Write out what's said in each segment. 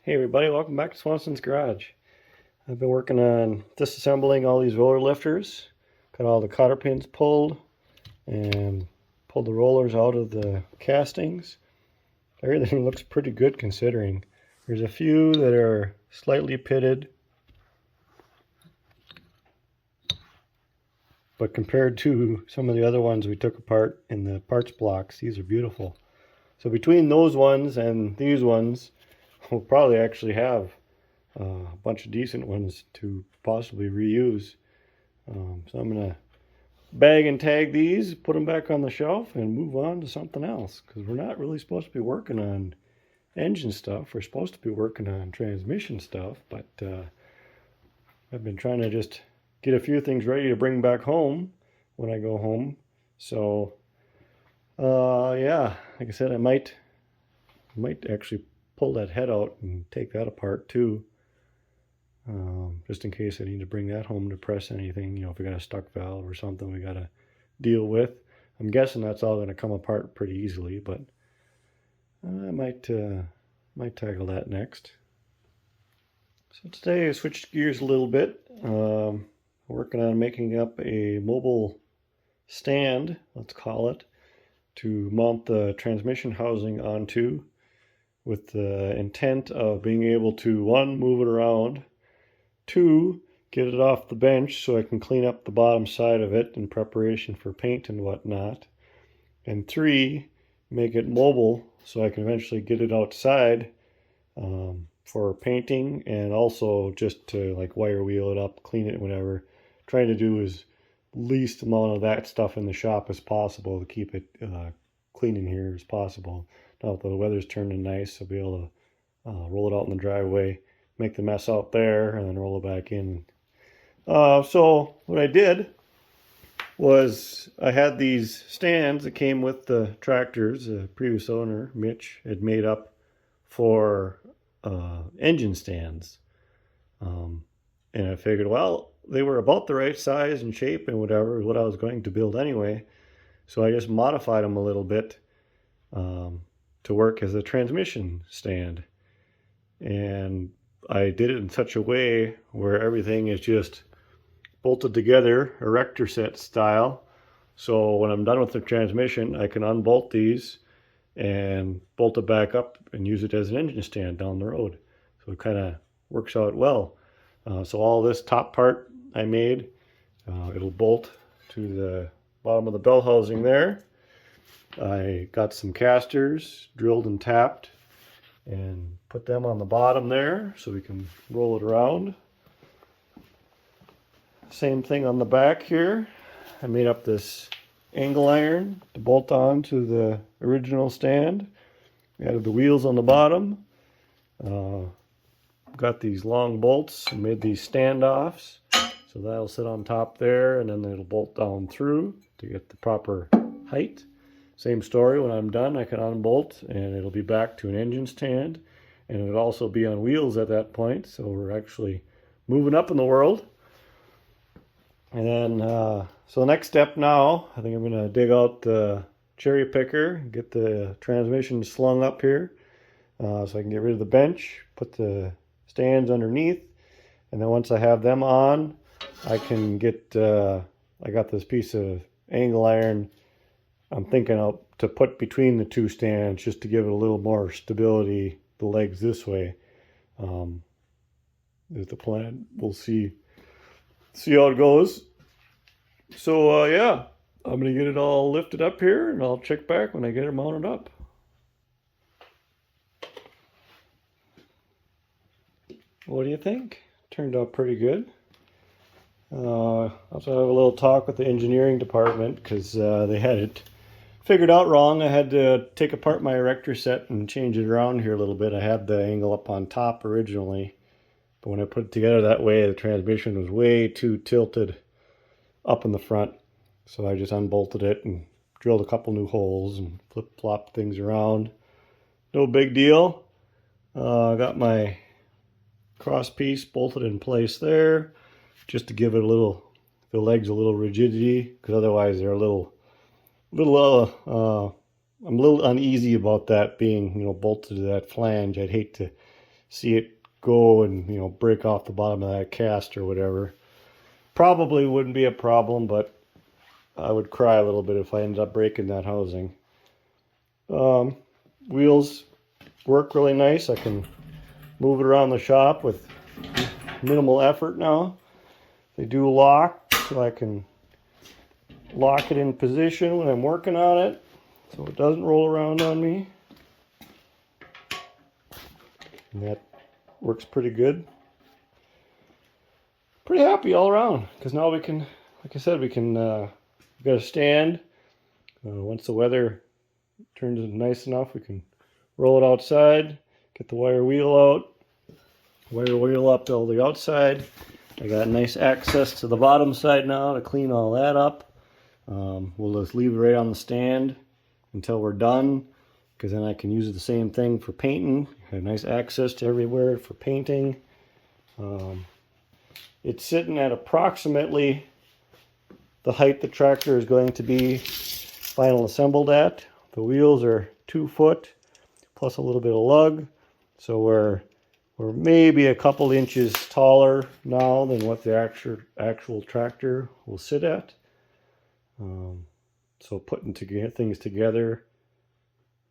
Hey everybody, welcome back to Swanson's Garage. I've been working on disassembling all these roller lifters. Got all the cotter pins pulled and pulled the rollers out of the castings. Everything looks pretty good considering. There's a few that are slightly pitted, but compared to some of the other ones we took apart in the parts blocks, these are beautiful. So between those ones and these ones, we'll probably actually have a bunch of decent ones to possibly reuse. So I'm going to bag and tag these, put them back on the shelf, and move on to something else. Because we're not really supposed to be working on engine stuff. We're supposed to be working on transmission stuff. But I've been trying to just get a few things ready to bring back home when I go home. So yeah, like I said, I might actually pull that head out and take that apart too, just in case I need to bring that home to press anything, if we got a stuck valve or something we got to deal with. I'm guessing that's all going to come apart pretty easily, but I might tackle that next. So today I switched gears a little bit. Working on making up a mobile stand, let's call it, to mount the transmission housing onto, with the intent of being able to, 1, move it around, 2, get it off the bench so I can clean up the bottom side of it in preparation for paint and whatnot, and 3, make it mobile so I can eventually get it outside for painting, and also just to like wire wheel it up, clean it, whatever. Trying to do as least amount of that stuff in the shop as possible to keep it clean in here as possible. Now that the weather's turning nice, I'll be able to roll it out in the driveway, make the mess out there, and then roll it back in. So what I did was I had these stands that came with the tractors. The previous owner, Mitch, had made up for engine stands. And I figured, well, they were about the right size and shape and whatever, what I was going to build anyway. So I just modified them a little bit to work as a transmission stand. And I did it in such a way where everything is just bolted together, erector set style. So when I'm done with the transmission, I can unbolt these and bolt it back up and use it as an engine stand down the road. So it kind of works out well. So all this top part I made, it'll bolt to the bottom of the bell housing there. I got some casters drilled and tapped and put them on the bottom there so we can roll it around. Same thing on the back here. I made up this angle iron to bolt on to the original stand. Added the wheels on the bottom. Got these long bolts and made these standoffs. So that'll sit on top there, and then it'll bolt down through to get the proper height. Same story, when I'm done I can unbolt and it'll be back to an engine stand, and it'll also be on wheels at that point, so we're actually moving up in the world. And then so the next step now, I think I'm going to dig out the cherry picker, get the transmission slung up here so I can get rid of the bench, put the stands underneath, and then once I have them on, I can get I got this piece of angle iron I'm thinking of to put between the two stands just to give it a little more stability, the legs this way. Is the plan. We'll see how it goes. So yeah, I'm gonna get it all lifted up here and I'll check back when I get it mounted up. What do you think? Turned out pretty good. Also have a little talk with the engineering department because they had it figured out wrong. I had to take apart my erector set and change it around here a little bit. I had the angle up on top originally, but when I put it together that way, the transmission was way too tilted up in the front. So I just unbolted it and drilled a couple new holes and flip-flopped things around. No big deal. Got my cross piece bolted in place there just to give it the legs a little rigidity, because otherwise they're I'm a little uneasy about that being bolted to that flange. I'd hate to see it go and, you know, break off the bottom of that cast or whatever. Probably wouldn't be a problem, but I would cry a little bit if I ended up breaking that housing. Wheels work really nice. I can move it around the shop with minimal effort now. They do lock, so I can lock it in position when I'm working on it so it doesn't roll around on me. And that works pretty good. Pretty happy all around, because now we can, like I said, we can we've got a stand. Once the weather turns nice enough, we can roll it outside, get the wire wheel out, wire wheel up all the outside. I got nice access to the bottom side now to clean all that up. We'll just leave it right on the stand until we're done, because then I can use the same thing for painting. I have nice access to everywhere for painting. It's sitting at approximately the height the tractor is going to be final assembled at. The wheels are 2 foot plus a little bit of lug, so we're maybe a couple inches taller now than what the actual tractor will sit at. So putting things together,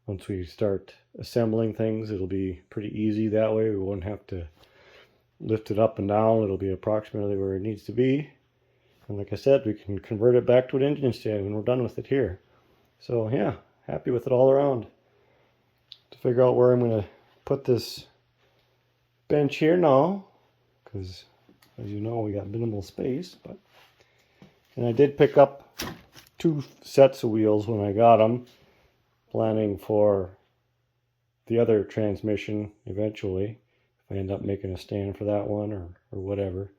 once we start assembling things, it'll be pretty easy that way. We won't have to lift it up and down. It'll be approximately where it needs to be. And like I said, we can convert it back to an engine stand when we're done with it here. So yeah, happy with it all around. To figure out where I'm going to put this bench here now, because as you know, we got minimal space. And I did pick up 2 sets of wheels when I got them, planning for the other transmission eventually, if I end up making a stand for that one or whatever.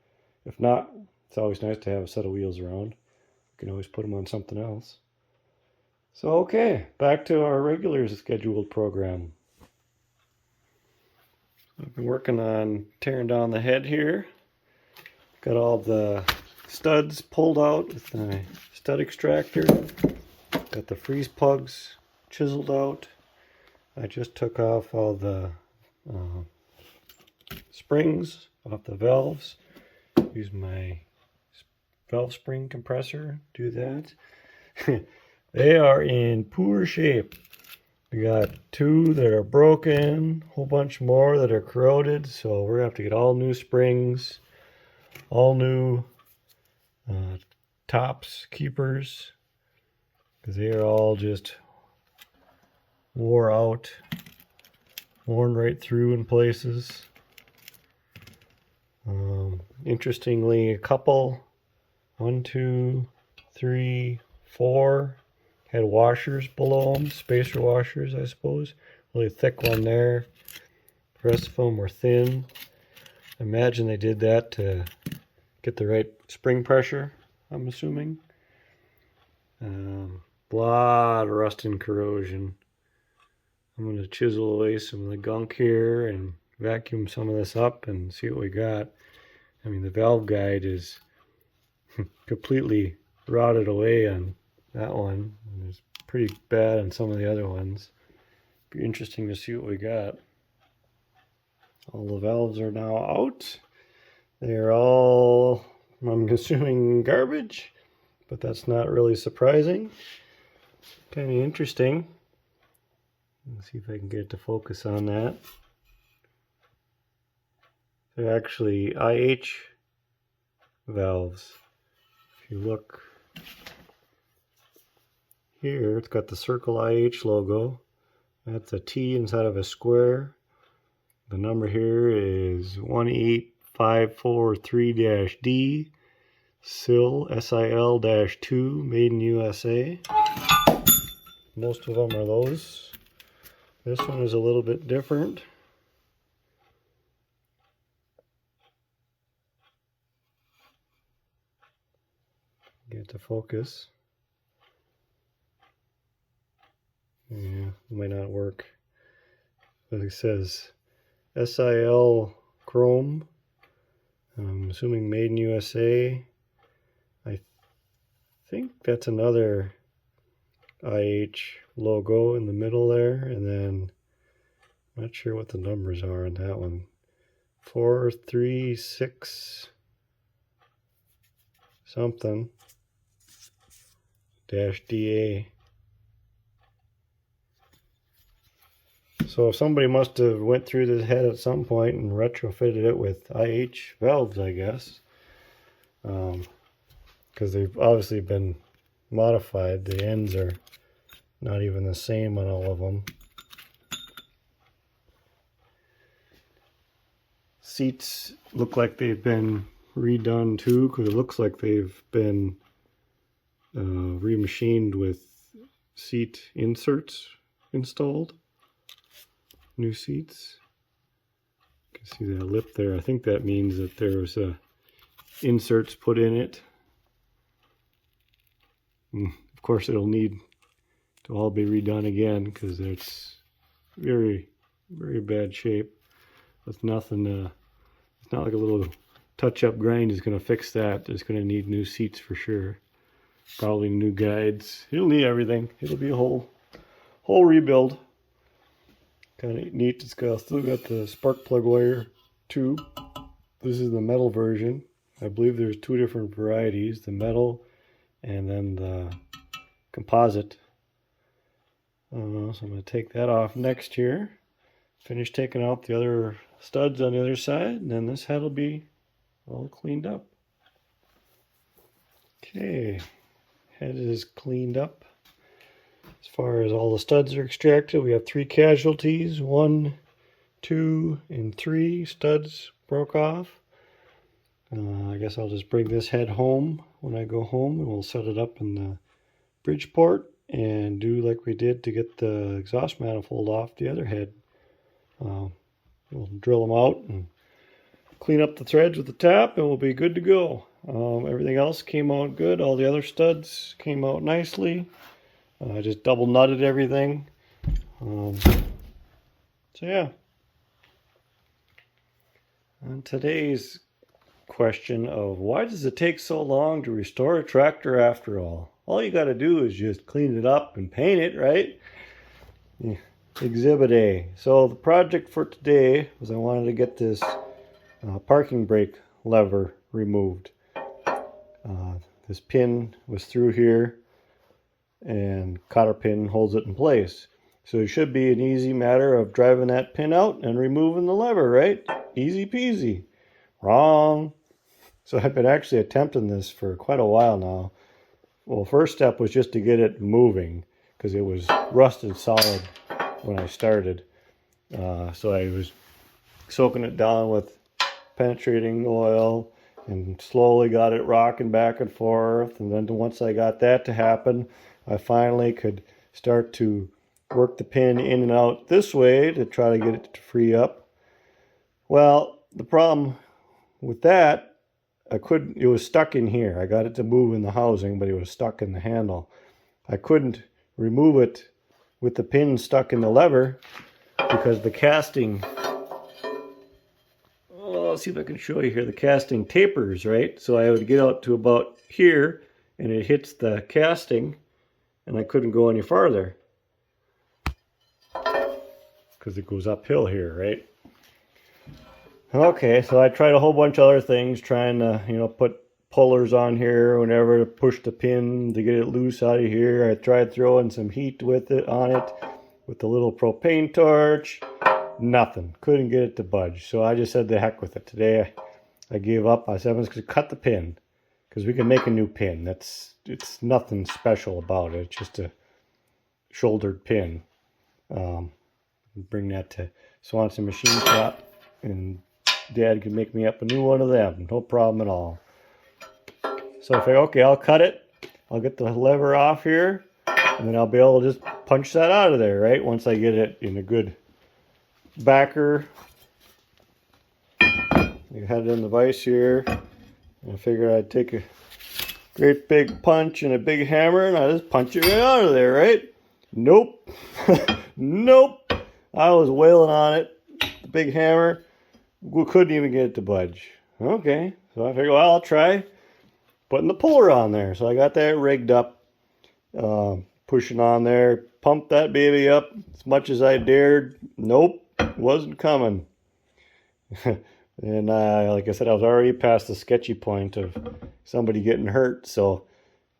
If not, it's always nice to have a set of wheels around. You can always put them on something else. So okay, back to our regular scheduled program. I've been working on tearing down the head here. Got all the studs pulled out with my stud extractor. Got the freeze plugs chiseled out. I just took off all the springs off the valves. Use my valve spring compressor, do that. They are in poor shape. We got 2 that are broken, a whole bunch more that are corroded, so we're gonna have to get all new springs, all new tops, keepers, because they are all just wore out, worn right through in places. Interestingly, a couple, 1, 2, 3, 4, had washers below them, spacer washers, I suppose. Really thick one there. The rest of them were thin. I imagine they did that to get the right spring pressure, I'm assuming. Lot of rust and corrosion. I'm going to chisel away some of the gunk here and vacuum some of this up and see what we got. I mean, the valve guide is completely rotted away on that one. It's pretty bad on some of the other ones. Be interesting to see what we got. All the valves are now out. They're all, I'm assuming, garbage, but that's not really surprising. Kind of interesting. Let's see if I can get it to focus on that. They're actually IH valves. If you look here, it's got the circle IH logo. That's a T inside of a square. The number here is 18543-D, SIL, SIL-2, made in USA. Most of them are those. This one is a little bit different. Get to focus. Yeah, might not work. But it says SIL chrome. I'm assuming made in USA. I think that's another IH logo in the middle there, and then Not sure what the numbers are on that one. 436 something dash DA. So somebody must have went through this head at some point and retrofitted it with IH valves, I guess. Because they've obviously been modified. The ends are not even the same on all of them. Seats look like they've been redone too, because it looks like they've been remachined with seat inserts installed. New seats. You can see that lip there. I think that means that there was inserts put in it. And of course, it'll need to all be redone again because it's very, very bad shape. With nothing, it's not like a little touch-up grind is going to fix that. It's going to need new seats for sure. Probably new guides. It'll need everything. It'll be a whole rebuild. Kind of neat. It's still got the spark plug wire tube. This is the metal version. I believe there's two different varieties, the metal and then the composite. So I'm going to take that off next here. Finish taking out the other studs on the other side, and then this head will be all cleaned up. Okay, head is cleaned up. As far as all the studs are extracted, we have 3 casualties. 1, 2, and 3 studs broke off. I guess I'll just bring this head home when I go home, and we'll set it up in the bridge port and do like we did to get the exhaust manifold off the other head. We'll drill them out and clean up the threads with the tap, and we'll be good to go. Everything else came out good. All the other studs came out nicely. I just double nutted everything. So yeah. On today's question of why does it take so long to restore a tractor after all? All you got to do is just clean it up and paint it, right? Yeah. Exhibit A. So the project for today was I wanted to get this parking brake lever removed. This pin was through here, and cotter pin holds it in place. So it should be an easy matter of driving that pin out and removing the lever, right? Easy peasy. Wrong. So I've been actually attempting this for quite a while now. Well, first step was just to get it moving because it was rusted solid when I started. So I was soaking it down with penetrating oil and slowly got it rocking back and forth. And then once I got that to happen, I finally could start to work the pin in and out this way to try to get it to free up. Well, the problem with that, it was stuck in here. I got it to move in the housing, but it was stuck in the handle. I couldn't remove it with the pin stuck in the lever because the casting, I'll see if I can show you here, the casting tapers, right? So I would get out to about here and it hits the casting and I couldn't go any farther because it goes uphill here, right? Okay, so I tried a whole bunch of other things, trying to, put pullers on here whenever to push the pin to get it loose out of here. I tried throwing some heat with it on it with the little propane torch. Nothing. Couldn't get it to budge. So I just said the heck with it. Today I gave up. I said I'm just going to cut the pin because we can make a new pin. It's nothing special about it. It's just a shouldered pin. Bring that to Swanson Machine Shop and Dad can make me up a new one of them. No problem at all. So I figured, okay, I'll cut it. I'll get the lever off here. And then I'll be able to just punch that out of there, right? Once I get it in a good backer. You had it in the vise here. And I figured I'd take a great big punch and a big hammer and I just punch it right out of there, right? Nope. Nope. I was wailing on it. The big hammer. We couldn't even get it to budge. Okay, so I figured, well, I'll try putting the puller on there. So I got that rigged up, pushing on there, pumped that baby up as much as I dared. Nope, wasn't coming. And like I said, I was already past the sketchy point of somebody getting hurt, so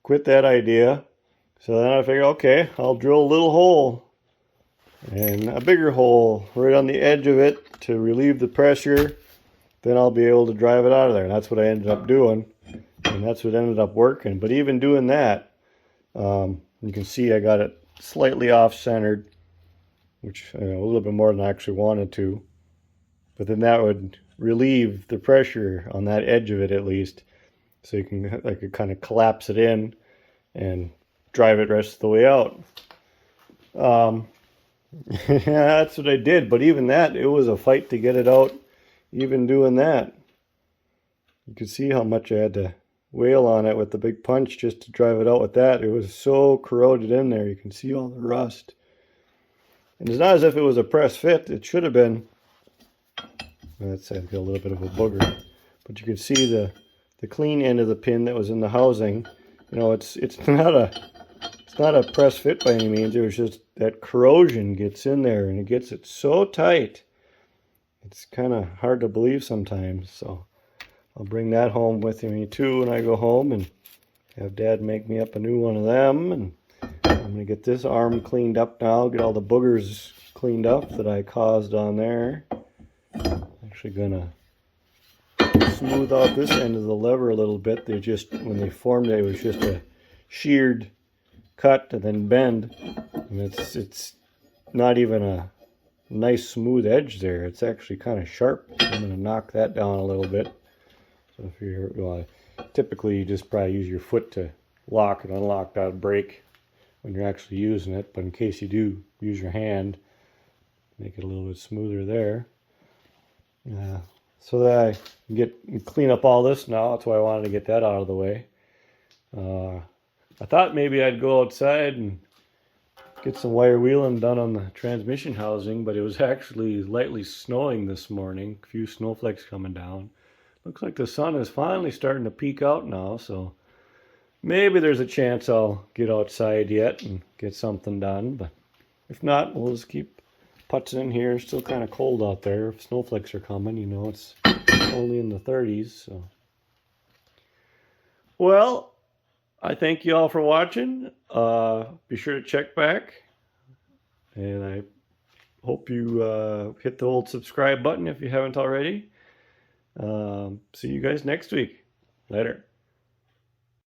quit that idea. So then I figured, okay, I'll drill a little hole and a bigger hole right on the edge of it to relieve the pressure. Then I'll be able to drive it out of there. And that's what I ended up doing, and that's what ended up working. But even doing that, you can see I got it slightly off-centered, which a little bit more than I actually wanted to. But then that would relieve the pressure on that edge of it at least, so you can kind of collapse it in and drive it rest of the way out. Yeah, that's what I did. But even that, it was a fight to get it out. Even doing that, you could see how much I had to wail on it with the big punch just to drive it out with that. It was so corroded in there. You can see all the rust. And it's not as if it was a press fit. It should have been. That's got a little bit of a booger, but you can see the clean end of the pin that was in the housing. You know, it's not a press fit by any means. It was just that corrosion gets in there and it gets it so tight. It's kind of hard to believe sometimes. So I'll bring that home with me too when I go home and have Dad make me up a new one of them. And I'm gonna get this arm cleaned up now. Get all the boogers cleaned up that I caused on there. Actually gonna smooth out this end of the lever a little bit. They just, when they formed it, it was just a sheared cut and then bend, and it's not even a nice smooth edge there. It's actually kind of sharp. I'm gonna knock that down a little bit. So if you're typically you just probably use your foot to lock and unlock that brake when you're actually using it, but in case you do, use your hand, make it a little bit smoother there. So that I can clean up all this now. That's why I wanted to get that out of the way. I thought maybe I'd go outside and get some wire wheeling done on the transmission housing, but it was actually lightly snowing this morning. A few snowflakes coming down. Looks like the sun is finally starting to peek out now, so maybe there's a chance I'll get outside yet and get something done. But if not, we'll just keep putzing in here. It's still kind of cold out there. If snowflakes are coming, you know, it's only in the 30s. So, well, I thank you all for watching. Be sure to check back, and I hope you hit the old subscribe button if you haven't already. See you guys next week. Later.